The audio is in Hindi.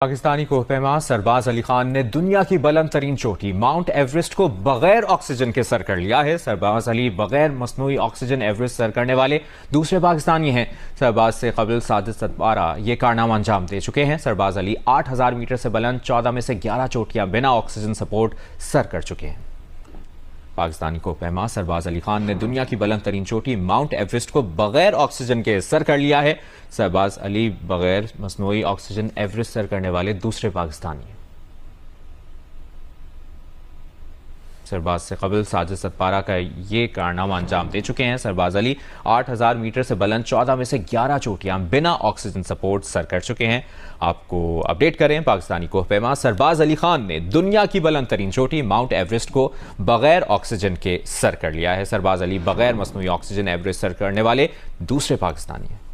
पाकिस्तानी कोहपेमा सरबाज अली खान ने दुनिया की बुलंद तरीन चोटी माउंट एवरेस्ट को बगैर ऑक्सीजन के सर कर लिया है। सरबाज अली बगैर मसनूई ऑक्सीजन एवरेस्ट सर करने वाले दूसरे पाकिस्तानी हैं। सरबाज से कबल साजिद सतपारा ये कारनामा अंजाम दे चुके हैं। सरबाज अली 8000 मीटर से बुलंद 14 में से 11 चोटियां बिना ऑक्सीजन सपोर्ट सर कर चुके हैं। पाकिस्तानी कोहपेमा सरबाज अली खान ने दुनिया की बुलंद तरीन चोटी माउंट एवरेस्ट को बगैर ऑक्सीजन के सर कर लिया है। सरबाज अली बगैर मसनूई ऑक्सीजन एवरेस्ट सर करने वाले दूसरे पाकिस्तानी हैं। सरबाज से कबल साजिद सतपारा का ये कारनामा अंजाम दे चुके हैं। सरबाज अली 8000 मीटर से बुलंद 14 में से 11 चोटियां बिना ऑक्सीजन सपोर्ट सर कर चुके हैं। आपको अपडेट करें, पाकिस्तानी कोहपेमा सरबाज अली खान ने दुनिया की बुलंद तरीन चोटी माउंट एवरेस्ट को बगैर ऑक्सीजन के सर कर लिया है। सरबाज अली बगैर मसनूई ऑक्सीजन एवरेस्ट सर करने वाले दूसरे पाकिस्तानी हैं।